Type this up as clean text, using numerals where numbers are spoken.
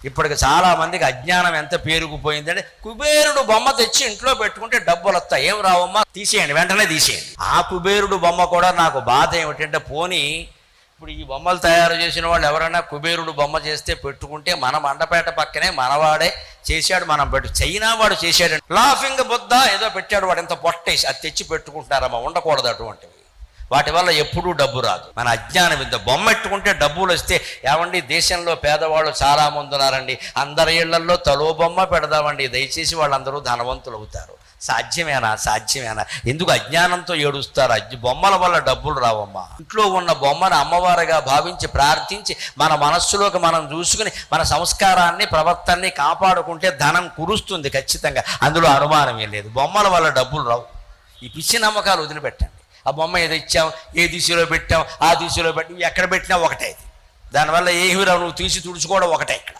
ఇప్పటికి చాలా మందికి అజ్ఞానం ఎంత పేరుకుపోయిందంటే కుబేరుడు బొమ్మ తెచ్చి ఇంట్లో పెట్టుకుంటే డబ్బులు వస్తాయి, ఏం రావమ్మా తీసేయండి, వెంటనే తీసేయండి. ఆ కుబేరుడు బొమ్మ కూడా నాకు బాధ ఏమిటంటే, పోనీ ఇప్పుడు ఈ బొమ్మలు తయారు చేసిన వాళ్ళు ఎవరైనా కుబేరుడు బొమ్మ చేస్తే పెట్టుకుంటే, మన మండపేట పక్కనే మనవాడే చేశాడు, మనం పెట్టు చైనా వాడు చేశాడు, లాఫింగ్ బుద్ధ ఏదో పెట్టాడు, వాడు ఎంత పొట్టేసి అది తెచ్చి పెట్టుకుంటారమ్మా, ఉండకూడదు అటువంటివి. వాటి వల్ల ఎప్పుడూ డబ్బు రాదు. మన అజ్ఞానం ఇంత బొమ్మ పెట్టుకుంటే డబ్బులు వస్తే, ఏమండి దేశంలో పేదవాళ్ళు చాలామంది ఉన్నారండి, అందరి ఇళ్లల్లో తలో బొమ్మ పెడదామండి, దయచేసి వాళ్ళందరూ ధనవంతులు అవుతారు. సాధ్యమేనా? సాధ్యమేనా? ఎందుకు అజ్ఞానంతో ఏడుస్తారు? బొమ్మల వల్ల డబ్బులు రావమ్మా. ఇంట్లో ఉన్న బొమ్మను అమ్మవారిగా భావించి ప్రార్థించి మన మనస్సులోకి మనం చూసుకుని మన సంస్కారాన్ని ప్రవర్తనని కాపాడుకుంటే ధనం కురుస్తుంది ఖచ్చితంగా, అందులో అనుమానమే లేదు. బొమ్మల వల్ల డబ్బులు రావు. ఈ పిచ్చి నమ్మకాలు వదిలిపెట్టండి. ఆ బొమ్మ ఏదో ఇచ్చాం, ఏ దిశలో పెట్టాం, ఆ దిశలో పెట్టి ఎక్కడ పెట్టినా ఒకటే, దానివల్ల ఏమి రావు, నువ్వు తీసి తుడుచుకోవడం ఒకటే ఇక్కడ.